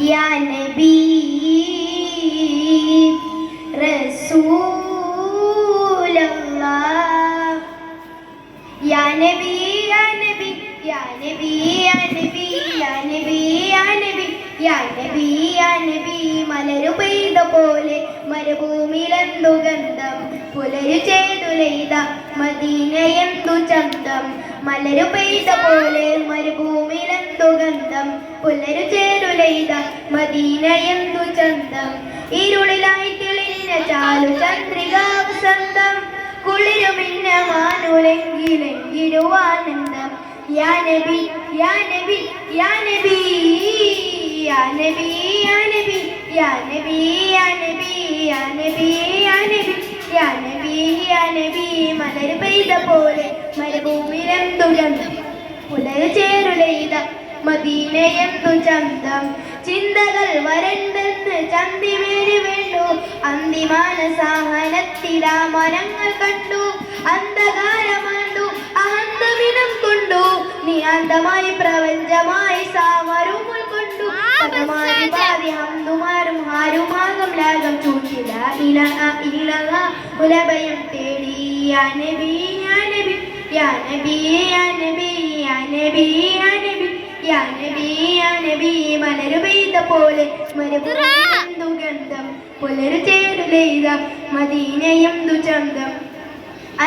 യാ നബി റസൂലല്ലാഹ് യാ നബി യാ നബി യാ നബി യാ നബി യാ നബി യാ നബി യാ നബി യാ നബി മലരു പെയ്ത പോലെ മരുഭൂമിയിലെന്തു ഗന്ധം പുലരു ചേതുലൈത മദീനയെന്തു ചന്തം മലരു പെയ്ത പോലെ മരുഭൂമിയിലെന്തു ഗന്ധം പുലരു ചേരുലൈത മദീനയെന്തു ചന്തം ഇരുളിലായി തെളിഞ്ഞ ചാലു ചന്ദ്രിക വസന്തം കുളിരുമിന്ന മാനുലെങ്കിലെങ്കിടുവാനന്ദം യാ നബി യാ നബി യാ നബി യാ നബി യാ നബി യാ നബി യാ നബി യാ നബി യാ നബി യാ നബി മലര് പെയ്ത പോലെ മരുഭൂമിയിലെന്തു ഗന്ധം പുലര് ചേരുലൈത മദീനയെന്തു ചന്തം ചിന്തകൾ വരണ്ടെന്ന് ചന്തിവേര് വേണ്ടു അന്തിമാനസാഹനത്തിലാ മരങ്ങൾ കണ്ടു അന്ധകാരമാണ്ടു അഹന്തമിനം കൊണ്ടു നിയാന്തമായി പ്രപഞ്ചമായി സാമരും ഉൾക്കൊണ്ടു ഹന്തുമാരും ഹാരുമാകം ലാകം ചൂണ്ടില ഉലഭയം തേടി യാ നബി യാ നബി യാ നബി യാ നബി യാ നബി യാ നബി യാ നബി യാ നബി മലരു പെയ്ത പോലെ മരുഭൂമിയെന്തു ഗന്ധം പുലരു ചേരുലൈത മദീനയെന്തു ചന്തം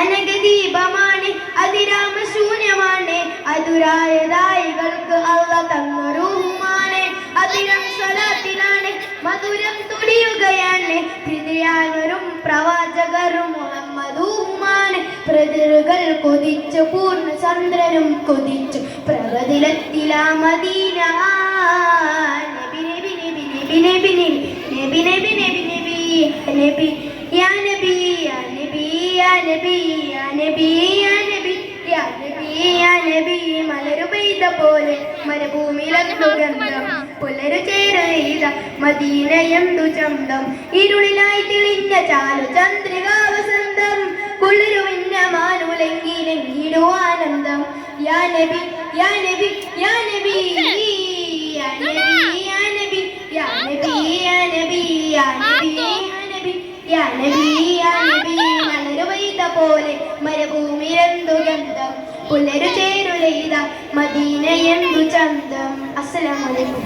അനഘദീപമാണ് അതിരാമശൂന്യമാണ് അതുരായതായികൾക്ക് അള്ള തന്ന റൂഹുമാണ് അതിരം സ്വലാത്തിലാണ് മധുരം തുടിയുകയാണ് ഹൃദയാനരും പ്രവാചകരും മുഹമ്മദുമാണ് പ്രതിരുകൾ കൊതിച്ചു പൂർണ്ണ ചന്ദ്രനും കൊതിച്ചു പ്രവതിലെത്തിലാ മദീന നബി നബി നബി നബി നബി നബി നബി നബി നബി യാ നബി യാ നബി യാ നബി യാ നബി യാ നബി യാ നബി യാ നബി മലരു പെയ്ത പോലെ മരുഭൂമിയിലെന്തു ഗന്ധം പുലരു ചേരുലൈത മദീനയെന്തു ചന്തം ഇരുളിലായി തെളിഞ്ഞ ചാലു ചന്ദ്രിക വസന്തം കുളിരുമിന്ന മാനുലെങ്കിലെങ്കിടുവാനന്ദം യാ നബി യാ നബി യാ നബി യാ നബി യാ നബി യാ നബി യാ നബി യാ നബി യാ നബി യാ നബി മലരു പെയ്ത പോലെ മരുഭൂമിയിലെന്തു ഗന്ധം പുലരു ചേരുലൈത മദീനയെന്തു ചന്തം. അസ്സലാമു അലൈക്കും.